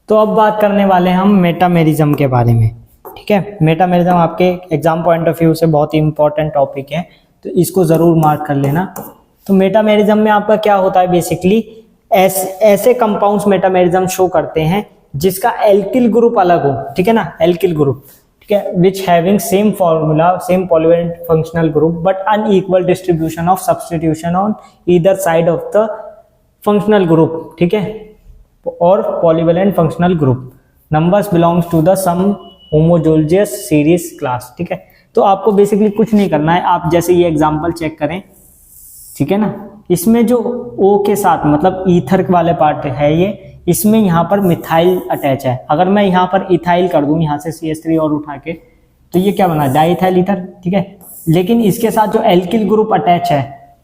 तो अब बात करने वाले हैं हम मेटामेरिज्म के बारे में। ठीक है, मेटामेरिज्म आपके एग्जाम पॉइंट ऑफ व्यू से बहुत ही इंपॉर्टेंट टॉपिक है, तो इसको जरूर मार्क कर लेना। तो मेटामेरिज्म में आपका क्या होता है, बेसिकली ऐसे कंपाउंड्स मेटामेरिज्म शो करते हैं जिसका एल्किल ग्रुप अलग हो, ठीक है ना, एल्किल ग्रुप, ठीक है, which having same formula, same polyvalent functional group but unequal distribution of substitution on either side of the functional group, ठीक है, और polyvalent functional group numbers belongs to the same homologous series class. ठीक है, तो आपको basically कुछ नहीं करना है, आप जैसे ये एग्जांपल चेक करें, ठीक है ना, इसमें जो O के साथ मतलब ईथर वाले पार्ट है ये, इसमें यहाँ पर मिथाइल अटैच है। अगर मैं यहाँ पर इथाइल कर दूं यहाँ से CH3 और उठा के, तो ये क्या बना, डाइथाइल ईथर, ठीक है। लेकिन इसके साथ जो एल्किल ग्रुप अटैच है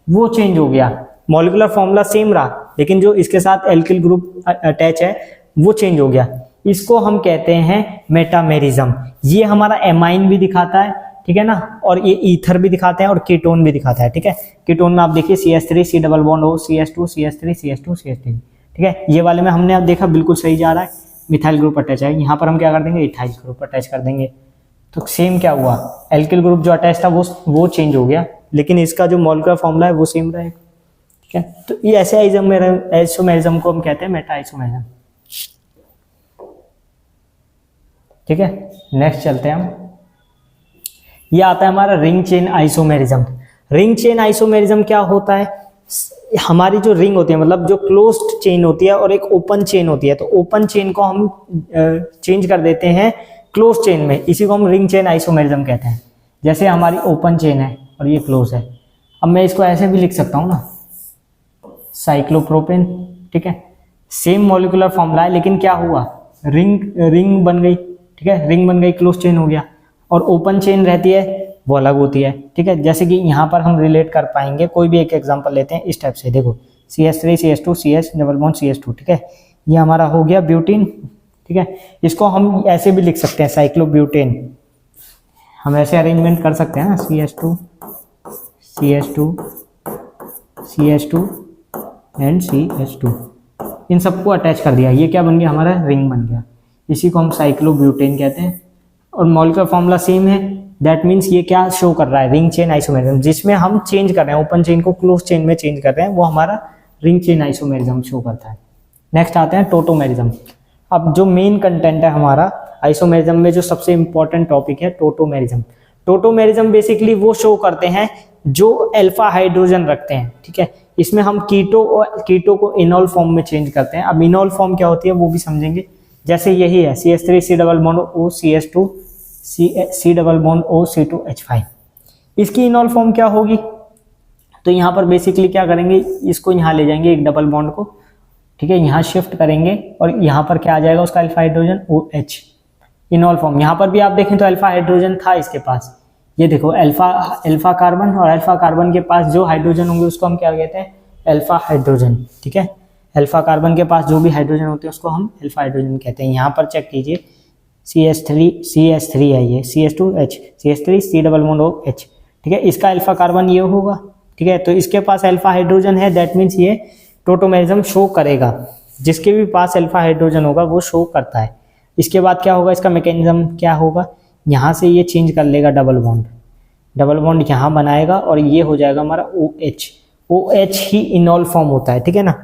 वो चेंज हो गया, मॉलिक्यूलर फॉर्मूला सेम रहा लेकिन जो इसके साथ एल्किल ग्रुप अटैच है वो चेंज हो गया। इसको हम कहते हैं मेटामेरिज्म। ये हमारा एमाइन भी दिखाता है, ठीक है ना, और ये ईथर भी दिखाते हैं और कीटोन भी दिखाता है। ठीक है, कीटोन में आप देखिए CH3 C double bond O CH2 CH3 CH2 CH3, ठीक है। ये वाले में हमने अब देखा बिल्कुल सही जा रहा है, मिथाइल ग्रुप अटैच है, यहाँ पर हम क्या कर देंगे, इथाइल ग्रुप अटैच कर देंगे। तो सेम क्या हुआ, एल्किल ग्रुप जो अटैच था वो चेंज हो गया, लेकिन इसका जो मॉलिक्यूलर फॉर्मूला है वो सेम रहेगा। ठीक है, तो ये ऐसे आइसोमेरिज्म को हम कहते हैं मेटा आइसोमेरिज्म। ठीक है, नेक्स्ट चलते हैं हम। ये आता है हमारा ring chain isomerism. Ring chain isomerism क्या होता है, हमारी जो रिंग होती है मतलब जो क्लोज्ड चेन होती है और एक ओपन चेन होती है, तो ओपन चेन को हम चेंज कर देते हैं क्लोज चेन में, इसी को हम रिंग चेन आइसोमेरिज्म कहते हैं। जैसे हमारी ओपन चेन है और ये क्लोज है, अब मैं इसको ऐसे भी लिख सकता हूँ ना, साइक्लोप्रोपेन, ठीक है, सेम मॉलिक्यूलर फॉर्मूला है लेकिन क्या हुआ, रिंग बन गई, ठीक है, रिंग बन गई, क्लोज चेन हो गया। और ओपन चेन रहती है वो अलग होती है। ठीक है, जैसे कि यहाँ पर हम रिलेट कर पाएंगे, कोई भी एक एग्जांपल लेते हैं इस टाइप से, देखो CH3 CH2 CH double bond CH2, ठीक है, ये हमारा हो गया ब्यूटीन। ठीक है, इसको हम ऐसे भी लिख सकते हैं साइक्लोब्यूटेन, हम ऐसे अरेंजमेंट कर सकते हैं ना, CH2 CH2 CH2 and CH2, इन सबको अटैच कर दिया, ये क्या बन गया, हमारा रिंग बन गया, इसी को हम साइक्लोब्यूटेन कहते हैं। और मॉलिक्यूलर फॉर्मूला सेम है, दैट मीन्स ये क्या शो कर रहा है, रिंग चेन आइसोमेरिज्म, जिसमें हम चेंज कर रहे हैं ओपन चेन को क्लोज चेन में चेंज कर रहे हैं, वो हमारा रिंग चेन आइसोमेरिज्म शो करता है। नेक्स्ट आते हैं टोटोमेरिज्म। अब जो मेन कंटेंट है हमारा आइसोमेरिज्म में, जो सबसे इंपॉर्टेंट टॉपिक है टोटोमेरिज्म। टोटोमेरिज्म बेसिकली वो शो करते हैं जो अल्फा हाइड्रोजन रखते हैं। ठीक है, इसमें हम कीटो को इनॉल फॉर्म में चेंज करते हैं। अब इनॉल फॉर्म क्या होती है वो भी समझेंगे, जैसे यही है CH3 C double bond O CH2 C double bond O C2H5, इसकी इनॉल फॉर्म क्या होगी, तो यहाँ पर बेसिकली क्या करेंगे, इसको यहाँ ले जाएंगे एक डबल बॉन्ड को, ठीक है, यहाँ शिफ्ट करेंगे और यहाँ पर क्या आ जाएगा उसका अल्फा हाइड्रोजन OH, इनॉल फॉर्म। यहाँ पर भी आप देखें तो अल्फा हाइड्रोजन था इसके पास, ये देखो अल्फा कार्बन, और अल्फा कार्बन के पास जो हाइड्रोजन होंगे उसको हम क्या कहते हैं, अल्फा हाइड्रोजन। ठीक है, अल्फा कार्बन के पास जो भी हाइड्रोजन होते हैं उसको हम अल्फा हाइड्रोजन कहते हैं। यहाँ पर चेक कीजिए CH3 है, ये CH2H CH3 C double bond OH, ठीक है, इसका अल्फा कार्बन ये होगा। ठीक है, तो इसके पास अल्फा हाइड्रोजन है, दैट मीन्स ये टोटोमेरिज्म शो करेगा, जिसके भी पास अल्फा हाइड्रोजन होगा वो शो करता है। इसके बाद क्या होगा, इसका मैकेनिज्म क्या होगा, यहाँ से ये चेंज कर लेगा डबल बॉन्ड यहाँ बनाएगा और ये हो जाएगा हमारा OH ही इनॉल फॉर्म होता है। ठीक है ना,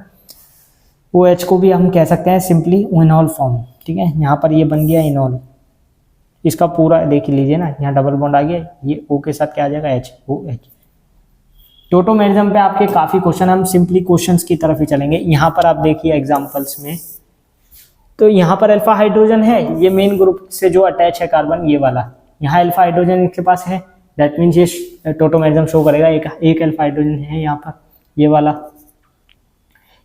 OH को भी हम कह सकते हैं सिंपली इनॉल फॉर्म। ठीक है, यहाँ पर ये बन गया इनॉल, इसका पूरा देख लीजिए ना, यहाँ डबल बॉन्ड आ गया, ये O के साथ क्या आ जाएगा, OH। टोटोमेरिज्म पे आपके काफी क्वेश्चन, हम सिंपली क्वेश्चंस की तरफ ही चलेंगे। यहाँ पर आप देखिए एग्जांपल्स में, तो यहाँ पर अल्फा हाइड्रोजन है, ये मेन ग्रुप से जो अटैच है कार्बन ये वाला, यहाँ अल्फा हाइड्रोजन इसके पास है, दैट मीन्स ये टोटोमेरिज्म शो करेगा, एक अल्फा हाइड्रोजन है यहाँ पर, ये वाला।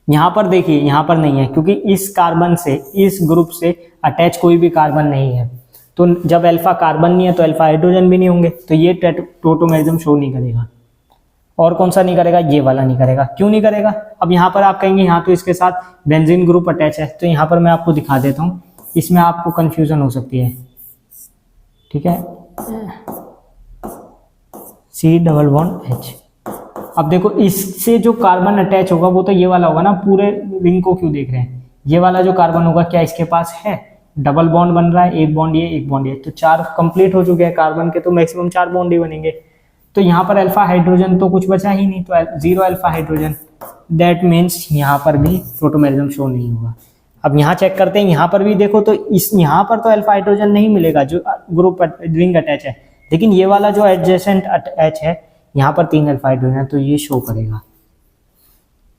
यहाँ पर देखिए, यहाँ पर नहीं है क्योंकि इस कार्बन से, इस ग्रुप से अटैच कोई भी कार्बन नहीं है, तो जब अल्फा कार्बन नहीं है तो अल्फा हाइड्रोजन भी नहीं होंगे, तो ये टोटोमेरिज्म शो नहीं करेगा। और कौन सा नहीं करेगा, ये वाला नहीं करेगा। क्यों नहीं करेगा, अब यहाँ पर आप कहेंगे यहाँ तो इसके साथ बेंजीन ग्रुप अटैच है, तो यहाँ पर मैं आपको दिखा देता हूँ, इसमें आपको कंफ्यूजन हो सकती है। ठीक है, C डबल बॉन्ड H, अब देखो इससे जो कार्बन अटैच होगा वो तो ये वाला होगा ना, पूरे रिंग को क्यों देख रहे हैं, ये वाला जो कार्बन होगा क्या इसके पास है, डबल बॉन्ड बन रहा है, एक बॉन्ड ये एक बॉन्ड ये, तो 4 कंप्लीट हो चुके हैं कार्बन के, तो मैक्सिमम 4 बॉन्ड ही बनेंगे। तो यहाँ पर अल्फा हाइड्रोजन तो कुछ बचा ही नहीं, तो 0 अल्फा हाइड्रोजन, दैट मीन्स यहाँ पर भी प्रोटोमेरिज्म शो नहीं होगा। अब यहाँ चेक करते हैं, यहाँ पर भी देखो तो इस यहाँ पर तो अल्फा हाइड्रोजन नहीं मिलेगा जो ग्रुप रिंग अटैच है, लेकिन ये वाला जो एडजेसेंट अटैच है यहाँ पर 3 अल्फा हाइड्रोजन, तो ये शो करेगा।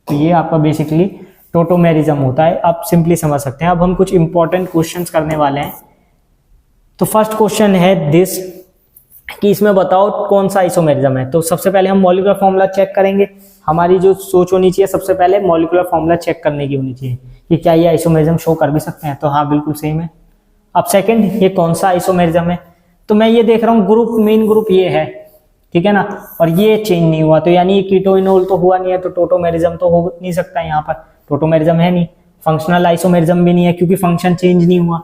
तो ये आपका बेसिकली टोटोमेरिज्म होता है, आप सिंपली समझ सकते हैं। अब हम कुछ इंपॉर्टेंट क्वेश्चंस करने वाले हैं। तो फर्स्ट क्वेश्चन है दिस कि इसमें बताओ कौन सा आइसोमेरिज्म है। तो सबसे पहले हम मॉलिक्यूलर फॉर्मूला चेक करेंगे। हमारी जो सोच होनी चाहिए सबसे पहले मॉलिक्यूलर फॉर्मूला चेक करने की होनी चाहिए कि क्या ये आइसोमेरिज्म शो कर भी सकते हैं, तो हाँ बिल्कुल सेम है। अब सेकंड, ये कौन सा आइसोमेरिज्म है, तो मैं ये देख रहा हूँ ग्रुप मेन ग्रुप ये है, ठीक है ना, और ये चेंज नहीं हुआ, तो यानी ये कीटोइनोल तो हुआ नहीं है, तो टोटोमेरिज्म तो हो नहीं सकता, यहाँ पर टोटोमेरिज्म है नहीं। फंक्शनल आइसोमेरिज्म भी नहीं है क्योंकि फंक्शन चेंज नहीं हुआ।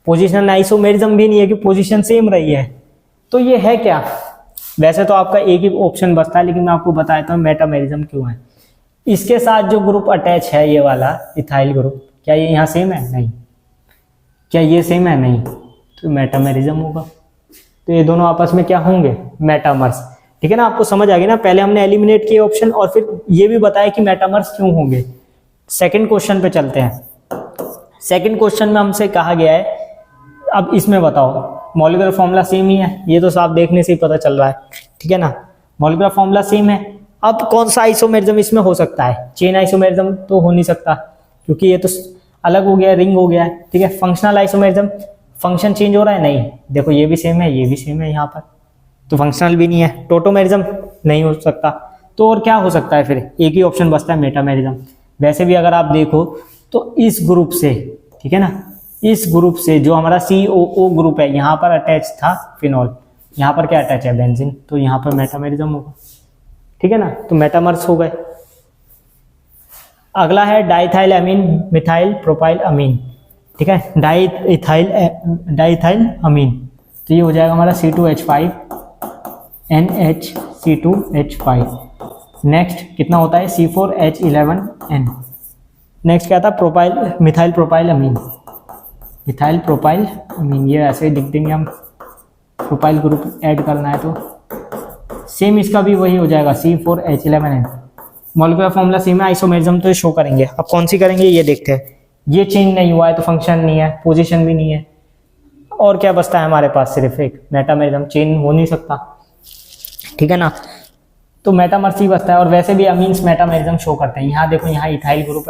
पोजिशनल आइसोमेरिज्म भी नहीं है कि पोजीशन सेम रही है। तो ये है क्या, वैसे तो आपका एक ही ऑप्शन बचता है, लेकिन मैं आपको बताता हूँ मेटामेरिज्म क्यों है। इसके साथ जो ग्रुप अटैच है ये वाला इथाइल ग्रुप, क्या ये यहाँ सेम है, नहीं। क्या ये सेम है, नहीं, तो मेटामेरिज्म होगा। तो ये दोनों आपस में क्या होंगे, मेटामर्स, ठीक है ना। आपको समझ आ गया ना, पहले हमने एलिमिनेट किए ऑप्शन और फिर ये भी बताया कि मेटामर्स क्यों होंगे। सेकंड क्वेश्चन पे चलते हैं। सेकंड क्वेश्चन में हमसे कहा गया है, अब इसमें बताओ मॉलिक्यूलर फॉर्मूला सेम ही है, ये तो साफ देखने से ही पता चल रहा है, ठीक है ना, मॉलिक्यूलर फॉर्मूला सेम है। अब कौन सा आइसोमेरिज्म इसमें हो सकता है, चेन आइसोमेरिज्म तो हो नहीं सकता क्योंकि ये तो अलग हो गया, रिंग हो गया है, ठीक है। फंक्शनल आइसोमेरिज्म, फंक्शन चेंज हो रहा है, नहीं, देखो ये भी सेम है, ये भी सेम है यहाँ पर, तो फंक्शनल भी नहीं है। टोटोमेरिज्म नहीं हो सकता, तो और क्या हो सकता है, फिर एक ही ऑप्शन बचता है, मेटामेरिज्म। वैसे भी अगर आप देखो तो इस ग्रुप से, ठीक है ना, इस ग्रुप से जो हमारा COO ग्रुप है यहाँ पर अटैच था फिनॉल, यहाँ पर क्या अटैच है, बेंजीन, तो यहाँ पर मेटामेरिज्म होगा, ठीक है ना, तो मेटामर्स हो गए। अगला है डाइथाइल अमीन मिथाइल प्रोपाइल अमीन, ठीक है, डाइथाइल अमीन, तो ये हो जाएगा हमारा C2H5 NHC2H5। नेक्स्ट कितना होता है, C4H11N। नेक्स्ट क्या था, प्रोपाइल मिथाइल प्रोपाइल अमीन, मिथाइल प्रोपाइल अमीन, ये ऐसे लिख देंगे हम, प्रोपाइल ग्रुप ऐड करना है तो सेम इसका भी वही हो जाएगा, C4H11N। मॉलिक्यूलर फॉर्मूला सेम है, आइसोमेरिज्म तो शो करेंगे। अब कौन सी करेंगे ये देखते हैं। ये चेंज नहीं हुआ है तो फंक्शन नहीं है, पोजीशन भी नहीं है, और क्या बचता है हमारे पास, सिर्फ एक मेटामेरिज्म, चेंज हो नहीं सकता, ठीक है ना, तो मेटामर्स ही बचता है। और वैसे भी अमीन्स मेटामेरिज्म शो करते हैं। यहाँ देखो, यहाँ इथाइल ग्रुप